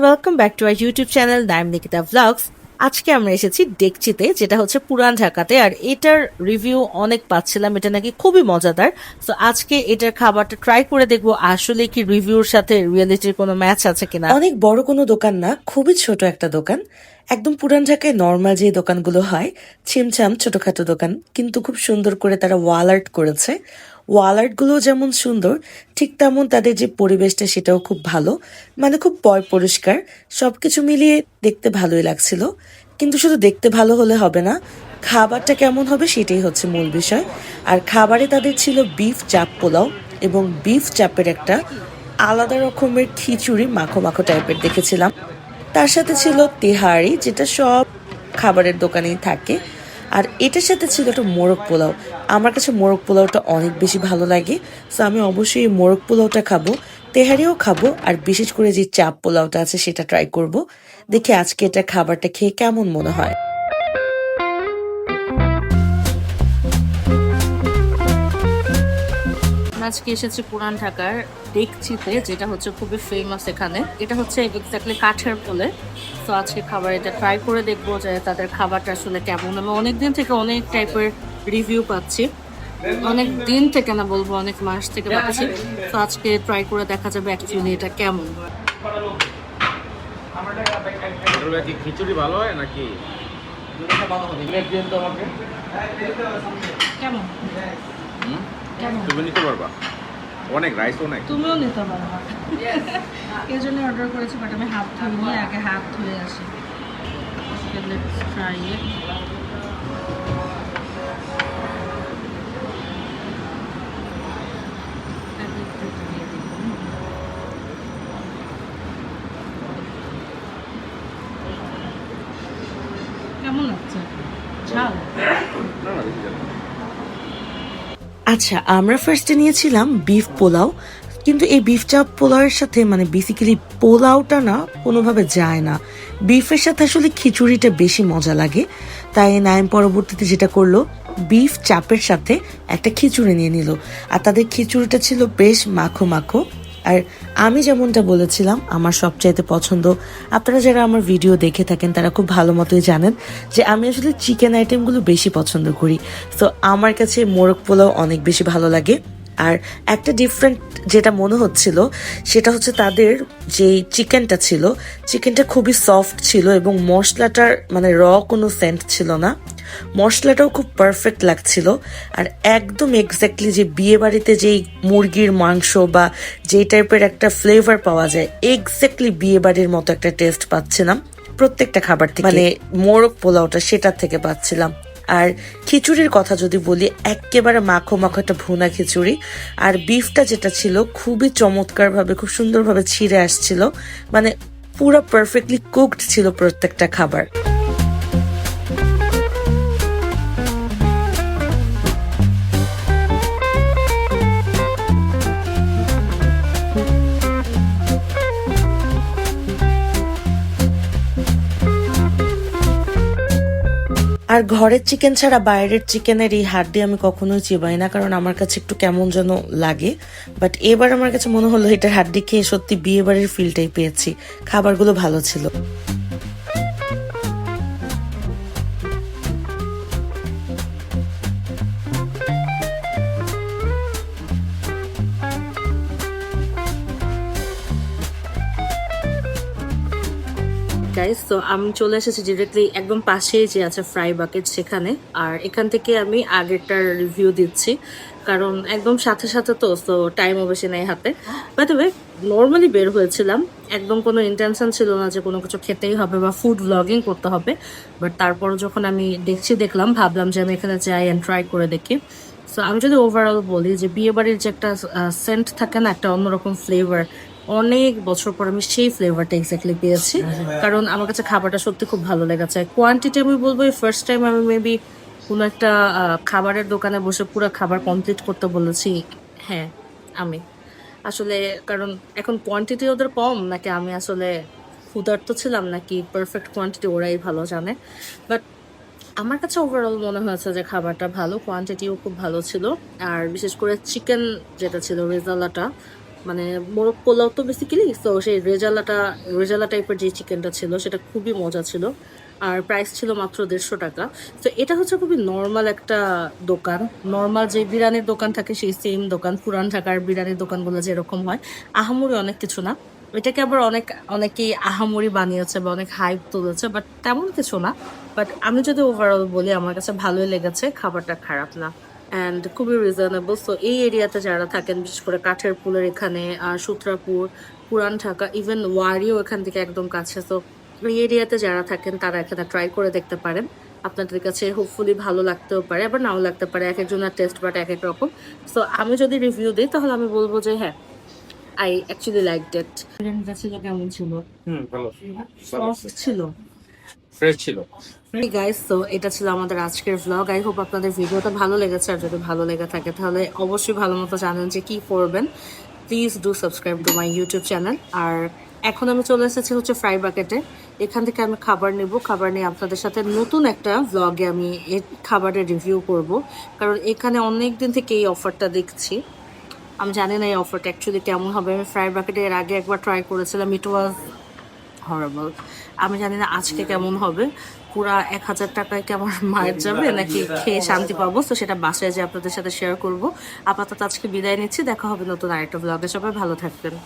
Welcome back to our YouTube channel Naim Nikita vlogs. আজকে আমরা এসেছি ডেকচিতে, যেটা হচ্ছে পুরান ঢাকাতে। আর এটার রিভিউ অনেক পাচ্ছিলাম, এটা নাকি খুবই মজাদার। তো আজকে এটার খাবারটা ট্রাই করে দেখবো আসলে কি রিভিউর সাথে রিয়েলিটির কোনো ম্যাচ আছে কিনা। অনেক বড় কোনো দোকান না, খুবই ছোট একটা দোকান। একদম পুরান ঢাকায় নর্মাল যে দোকানগুলো হয়, ছিমছাম ছোটখাটো দোকান, কিন্তু খুব সুন্দর করে তারা ওয়াল আর্ট করেছে। ওয়াল আর্ট গুলো যেমন সুন্দর, ঠিক তেমন তাদের যে পরিবেশটা সেটাও খুব ভালো, মানে খুব পরিষ্কার। সবকিছু মিলিয়ে দেখতে ভালোই লাগছিল। কিন্তু শুধু দেখতে ভালো হলে হবে না, খাবারটা কেমন হবে সেটাই হচ্ছে মূল বিষয়। আর খাবারে তাদের ছিল বিফ চাপ পোলাও এবং বিফ চাপের একটা আলাদা রকমের খিচুড়ি, মাখো মাখো টাইপের দেখেছিলাম। তার সাথে ছিল তেহারি, যেটা সব খাবারের দোকানেই থাকে। আর এটার সাথে ছিল একটা মোরগ পোলাও। আমার কাছে মোরগ পোলাওটা অনেক বেশি ভালো লাগে, তো আমি অবশ্যই এই মোরগ পোলাওটা খাবো, তেহারিও খাবো, আর বিশেষ করে যে চাপ পোলাওটা আছে সেটা ট্রাই করব। দেখি আজকে এটা খাবারটা খেয়ে কেমন মনে হয়। আজকে এসেছি পুরান ঢাকার ডেকচিতে, যেটা হচ্ছে খুবই ফেমাস এখানে। এটা হচ্ছে এক্স্যাক্টলি কাঠের বলে। তো আজকে খাবার এটা ট্রাই করে দেখবো যে তাদের খাবারটা আসলে কেমন। আমি অনেকদিন থেকে অনেক টাইপের রিভিউ পাচ্ছি, অনেক দিন থেকে না বলবো, অনেক মাস থেকে পাচ্ছি। তো আজকে ট্রাই করে দেখা যাবে অ্যাকচুয়ালি এটা কেমন। খিচুড়ি ভালো হয় নাকি? কেমন কেমন তুমি নিতে পারবা, অনেক রাইস অনেক। তুমিও নিতে পারবা, এই জন্য অর্ডার করেছি। বাট আমি হাত ধুইনি, আগে হাত ধুয়ে আসি। Let's try it. কেমন লাগছে? ঝাল? আচ্ছা, আমরা ফার্স্টে নিয়েছিলাম বিফ পোলাও, কিন্তু এই বিফ চাপ পোলাওয়ের সাথে মানে বেসিক্যালি পোলাওটা না কোনোভাবে যায় না। বিফের সাথে আসলে খিচুড়িটা বেশি মজা লাগে। তাই নাইম পরবর্তীতে যেটা করলো, বিফ চাপের সাথে একটা খিচুড়ি নিয়ে নিল। আর তাদের খিচুড়িটা ছিল বেশ মাখো মাখো। আর আমি যেমনটা বলেছিলাম, আমার সবচাইতে পছন্দ, আপনারা যারা আমার ভিডিও দেখে থাকেন তারা খুব ভালো মতোই জানেন যে আমি আসলে চিকেন আইটেমগুলো বেশি পছন্দ করি। তো আমার কাছে মোরগ পোলাও অনেক বেশি ভালো লাগে। আর একটা ডিফারেন্ট যেটা মনে হচ্ছিল সেটা হচ্ছে তাদের যে চিকেনটা ছিল, চিকেনটা খুবই সফট ছিল এবং মশলাটার মানে কোনো সেন্ট ছিল না। মশলাটাও খুব পারফেক্ট লাগছিল। আর একদম এক্স্যাক্টলি যে বিয়ে বাড়িতে যেই মুরগির মাংস বা যেই টাইপের একটা ফ্লেভার পাওয়া যায়, এক্স্যাক্টলি বিয়ে বাড়ির মতো একটা টেস্ট পাচ্ছিলাম প্রত্যেকটা খাবার থেকে। মানে মোরগ পোলাওটা সেটার থেকে পাচ্ছিলাম। আর খিচুড়ির কথা যদি বলি, একেবারে মাখো মাখো একটা ভুনা খিচুড়ি। আর বিফটা যেটা ছিল খুবই চমৎকার ভাবে, খুব সুন্দরভাবে ছিঁড়ে আসছিল, মানে পুরো পারফেক্টলি কুকড ছিল প্রত্যেকটা খাবার। আর ঘরের চিকেন ছাড়া বাইরের চিকেনের এই হাড্ডি আমি কখনোই চিবাই না, কারণ আমার কাছে একটু কেমন যেন লাগে। বাট এবার আমার কাছে মনে হলো এটার হাড্ডি খেয়ে সত্যি বিয়ে বাড়ির ফিলটাই পেয়েছি। খাবারগুলো ভালো ছিল। গাইস, তো আমি চলে এসেছি ডিরেক্টলি একদম পাশেই যে আছে ফ্রাই বাকেট, সেখানে। আর এখান থেকে আমি আগেরটার রিভিউ দিচ্ছি, কারণ একদম সাথে সাথে তো টাইমও বেশি নেই হাতে। বাই দ্য ওয়ে, নর্মালি বের হয়েছিলাম, একদম কোনো ইন্টেনশন ছিল না যে কোনো কিছু খেতেই হবে বা ফুড ব্লগিং করতে হবে। বাট তারপরও যখন আমি দেখলাম, ভাবলাম যে আমি এখানে যাই অ্যান্ড ট্রাই করে দেখি। সো আমি যদি ওভারঅল বলি যে বিয়েবাড়ির যে একটা সেন্ট থাকে না, একটা অন্যরকম ফ্লেভার, অনেক বছর পর আমি সেই ফ্লেভারটা এক্স্যাক্টলি পেয়েছি। কারণ আমার কাছে খাবারটা সত্যি খুব ভালো লেগেছে। কোয়ান্টিটি আমি বলবো ফার্স্ট টাইম আমি মেবি কোনো একটা খাবারের দোকানে বসে পুরো খাবার কমপ্লিট করতে বলেছি। হ্যাঁ, আমি আসলে, কারণ এখন কোয়ান্টিটি ওদের কম, নাকি আমি আসলে ক্ষুধার্ত ছিলাম, নাকি পারফেক্ট কোয়ান্টিটি ওরাই ভালো জানে। বাট আমার কাছে ওভারঅল মনে হয়েছে যে খাবারটা ভালো, কোয়ান্টিটিও খুব ভালো ছিল। আর বিশেষ করে চিকেন যেটা ছিল, রেজালাটা মানে মোরগ পোলাও তো বেসিক্যালি, তো সেই রেজালা টাইপের যে চিকেনটা ছিল সেটা খুবই মজা ছিল। আর প্রাইস ছিল মাত্র 150 টাকা। তো এটা হচ্ছে খুবই নর্মাল একটা দোকান, নর্মাল যে বিরিয়ানির দোকান থাকে সেই সেম দোকান, পুরান ঢাকার বিরিয়ানির দোকানগুলো যেরকম হয়, আহামরি অনেক কিছু না। এটাকে আবার অনেকেই আহামরি বানিয়েছে বা অনেক হাইপ তুলেছে, বাট তেমন কিছু না। বাট আমি যদি ওভারঅল বলি, আমার কাছে ভালোই লেগেছে, খাবারটা খারাপ না অ্যান্ড খুবই রিজনেবল। সো এই এরিয়াতে যারা থাকেন, বিশেষ করে কাঠের পুলের এখানে, সূত্রাপুর, পুরান ঢাকা, ইভেন ওয়ারিও এখান থেকে একদম কাছে। তো এই এরিয়াতে যারা থাকেন তারা এখানে ট্রাই করে দেখতে পারেন। আপনাদের কাছে হোপফুলি ভালো লাগতেও পারে, আবার নাও লাগতে পারে, এক একজনের টেস্ট বাট এক এক রকম। সো আমি যদি রিভিউ দিই তাহলে আমি বলবো যে হ্যাঁ, আই অ্যাকচুয়ালি লাইকড ইট। বিরিয়ানিটা ছিল কেমন ছিল? ভালো সফট ছিল। ফ্রেশ ছিল। গাইস, তো এটা ছিল আমাদের আজকের ভ্লগ। আই হোপ আপনাদের ভিডিওটা ভালো লেগেছে, আর যদি ভালো লেগে থাকে তাহলে অবশ্যই ভালো মতো জানেন যে কি করবেন। Please do subscribe to my YouTube channel. আর এখন আমি চলে এসেছি হচ্ছে ফ্রাই বাকেটে। এখান থেকে আমি খাবার নেব, খাবার নিয়ে আপনাদের সাথে নতুন একটা ভ্লগে আমি এই খাবারের রিভিউ করব। কারণ এখানে অনেক দিন থেকে এই অফারটা দেখছি, আমি জানি না এই অফারটা অ্যাকচুয়ালি কেমন হবে। আমি ফ্রাই বাকেটে এর আগে একবার ট্রাই করেছিলাম, ইট ওয়াজ হরেবল। আমি জানি না আজকে কেমন হবে, পুরা 1000 টাকায় কি আমার মায়ের যাবে নাকি খেয়ে শান্তি পাবো। তো সেটা বাসায় যে আপনাদের সাথে শেয়ার করব। আপাতত আজকে বিদায় নিচ্ছি, দেখা হবে নতুন আরেকটা ব্লগে। সবাই ভালো থাকবেন।